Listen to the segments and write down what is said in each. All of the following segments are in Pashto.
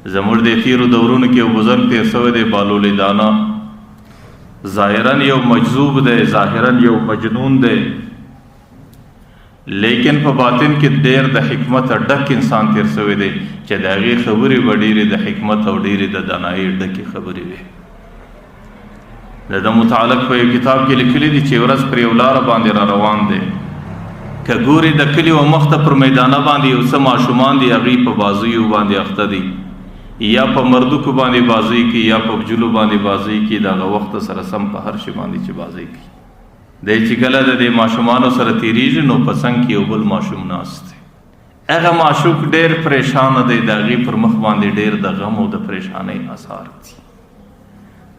زموږ د تیرو دورونو کې یو بزرګ تیر شوی دی بالول دانا، ظاهرا یو مجذوب دی، ظاهرا یو مجنون دی، لیکن په باطن کې ډېر د حکمت ډک انسان تیر شوی دی چې د هغې خبرې به ډېرې د حکمت او ډېرې د دانایۍ ډکې خبرې وي. د متعلق په یو کتاب کې لیکلي دي چې ورځ پر یو لاره باندې را روان دی، که ګوري د کلي و مخته پر میدانه باندې یو څه ماشومان دي، هغوی په بازیو باندې اخته دي، یا په مردکو باندې بازی کی یا په بجلو باندې بازی کی، دغه وخت سره سم په هر شي باندې چې بازی کی. دی چې کله د دې ماشومانو سره تیریږي نو په څنګ کې یو بل ماشوم ناست دی، هغه معشوق ډېر پریشانه دی، د هغې پر مخ باندې ډېر د غم او د پریشانۍ اثار دي.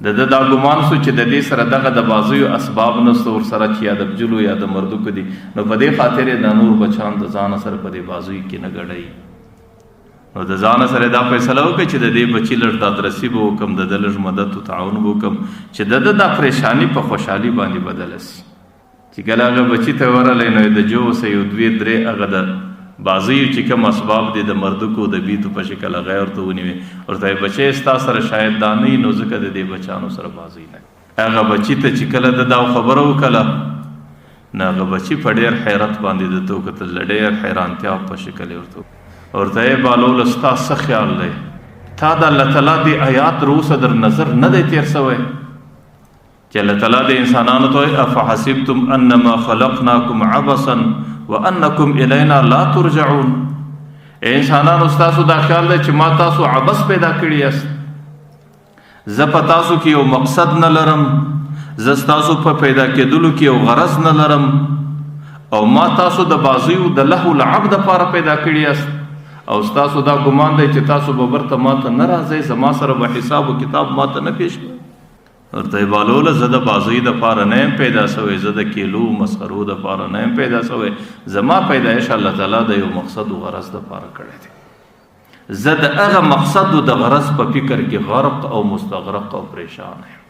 د ده دا ګمان سو چې د دې سره دغه د بازیو اسباب نسته ورسره چې یا د بجلو یا د مردکو دي، نو په دې خاطر یې د نور بچان د ځانه سره په دې بازیو کې نه ګډوي. نو د ځانه سره دا فیصله وکړه چې د دې بچي لږ دادرسي به وکړم، د ده لږ مدد و تعاون به وکړم چې د ده دا پریشاني په خوشحالي باندې بدله سي. چې کله هغه بچي ته ورغلی نو د جو اوسه یو دوې درې هغه د بازیو چې کوم اسباب دي د مردکو د بیتو په شکل هغه ورته ونیوې، ورته یې بچی ستا سره شاید دا نه وي نو ځکه د دې بچیانو سره بازی نه. هغه بچي ته چې کله د دا خبره وکړه نو هغه بچي په ډېر حیرت باندې د تو کتل، ډېر حیرانتیا په شکل یې ورته یې بالول ستا څه خیال دی؟ تا د الله تعالی د آیات روسه در نظر نه دی تیر شوی چې الله تعالی د انسانانو ته افحسبتم انما خلقناکم عبثا وانکم الینا لا ترجعون، انسانانو ستاسو دا خیال دی چې ما تاسو عبث پیدا کړي یاست، زه په تاسو کې یو مقصد نه لرم، زه ستاسو په پیدا کېدلو کې یو غرض نه لرم، او ما تاسو د بازیو د لهو لعب دپاره پیدا کړي یاست، او ستاسو دا ګمان دی چې تاسو به برته ماته نه راځئ، زما سره به حساب و کتاب ماته نه پیش کوئ. ورته یې بالوله زه د بازۍ دپاره نه یم پیدا سوی، زه د کیلو مسخرو دپاره نه یم پیدا سوی، زما پیدایش الله تعالی د یو مقصد و غرض دپاره کړی دی، زه د هغه مقصد و د غرض په فکر کې غرق او مستغرق او پریشان یم.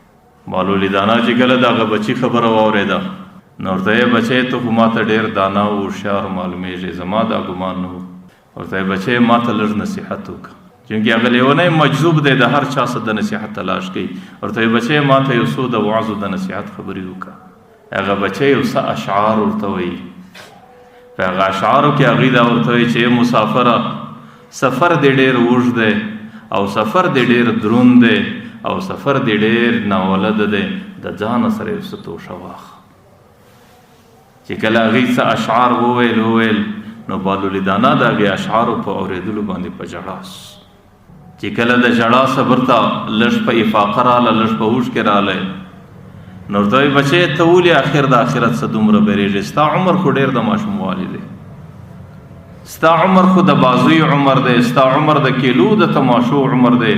مولوی دانا چې کله د هغه بچي خبره واورېده نو ورته یې بچی ته خو ماته ډېر دانا او هوښیار معلومیږي، زما دا ګمان نه و. ورته یې بچی ماته لږ نصیحت وکړه، چونکې هغه لیونی مجذوب دی، د هر چا څه د نصیحت تلاش کوي. ورته یې بچی ماته یو څو د وعظو د نصیحت خبرې وکړه. هغه بچی یو څه اشعار ورته وایي، په هغه اشعارو کې هغوی دا ورته وایي چې مسافره سفر دې ډېر اوږد دی او سفر دې ډېر دروند دی او سفر دې ډېر ناولده دی، د ځانه سره یو څه توشه واخله. چې کله هغوی څه اشعار وویل نو بالول دانا د هغې اشعارو په اورېدلو باندې په ژړا سو. چې کله د ژړا صبر ته لږ په افاقه راله، لږ په هوښ کې رالی، نو ورته وایي بچی ته ولې آخر د آخرت څه دومره بیریږې؟ ستا عمر خو ډېر د ماشوموالي دی، ستا عمر خو د بازیو عمر دی، ستا عمر د کیلو د تماشو عمر دی،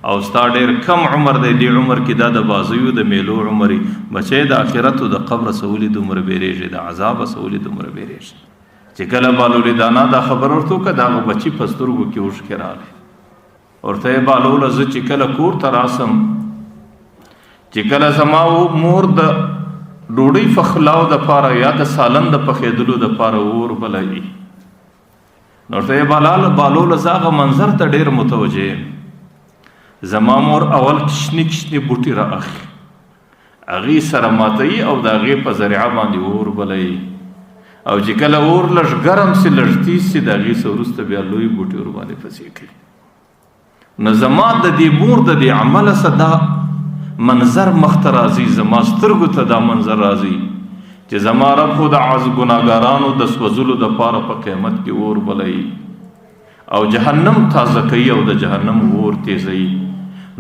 او ستا ډېر کم عمر دی، دې عمر کې دا د بازیو د میلو عمر وي. بچی د آخرت او د قبره څه ولې دومره بیریږې؟ د عذابه څه ولې دومره بیریږې؟ چې کله بالول دانا دا خبر ورته وکړه د هغه بچي په سترګو کې اوښکې راغلې. ورته یې بالوله زه چې کله کور ته راسم، چې کله زما مور د ډوډۍ پخلاو دپاره یا د سالن د پخېدلو دپاره اور بلوي، نو ورته یې بالوله زه هغه منظر ته ډېر متوجه یم. زما مور اول کشني کشني بوټي را اخلي، هغې سره ماتوي او د هغې په ذریعه باندې اور بلوي، او چې کله اور لږ ګرم سي لږ تیز سي د هغې څه وروسته بیا لوی بوټي ورباندې پسې کوي. نو زما د دې مور د دې عمله څه دا منظر مخ ته راځي، زما سترګو ته دا منظر راځي چې زما رب خو د ګناهګارانو د سوځلو دپاره په قیامت کې اور بلوي او جهنم تازه کوي او د جهنم اور تیزوي.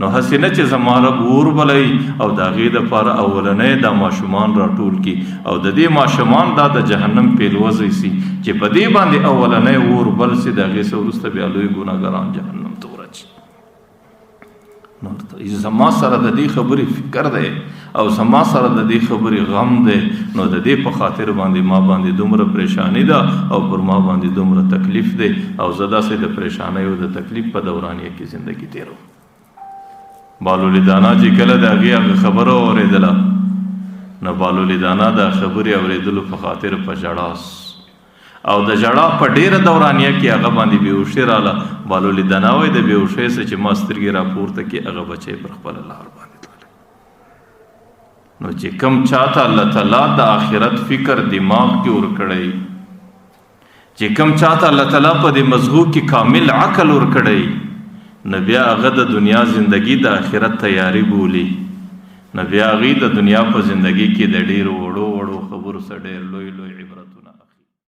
نو هسې نه چې زما رب اور بلوي او د هغې دپاره اولنی دا ماشومان راټول کړي او د دې ماشومان دا د جهنم پیلوزی سي چې په دې باندې اولنی اور بل سي، د هغې څه وروسته بیا لوی ګناهګاران جهنم ته ورچي. نو زما سره د دې خبرې فکر دی او زما سره د دې خبرې غم دی، نو د دې په خاطر باندې ما باندې دومره پریشانی ده او پر ما باندې دومره تکلیف دی، او زه داسې د پریشانۍ او د تکلیف په دورانیه کې زندگی تیروم. بالول دانا چې کله د هغې هغه خبره واورېدله نو بالول دانا د خبرې اورېدلو په خاطر په ژړا او د ژړا په ډیره دورانیه کې هغه باندې بېهوشي راله. بالول دانا وایي د بېهوشۍ څه چې ما سترګې راپورته کې هغه بچی پر خپله لار باندې تللی. نو چې کم چاته الله تعالی د آخرت فکر دماغ کې ورکړی، چې کم چاته الله تعالی په دې مزغو کې کامل عقل ورکړی، نو بیا هغه د دنیا زندگی د آخرت تیاری بولی. نو بیا هغې د دنیا په زندگی کې د ډېرو وړو وړو خبرو سره ډېر لوی لوی عبرتونه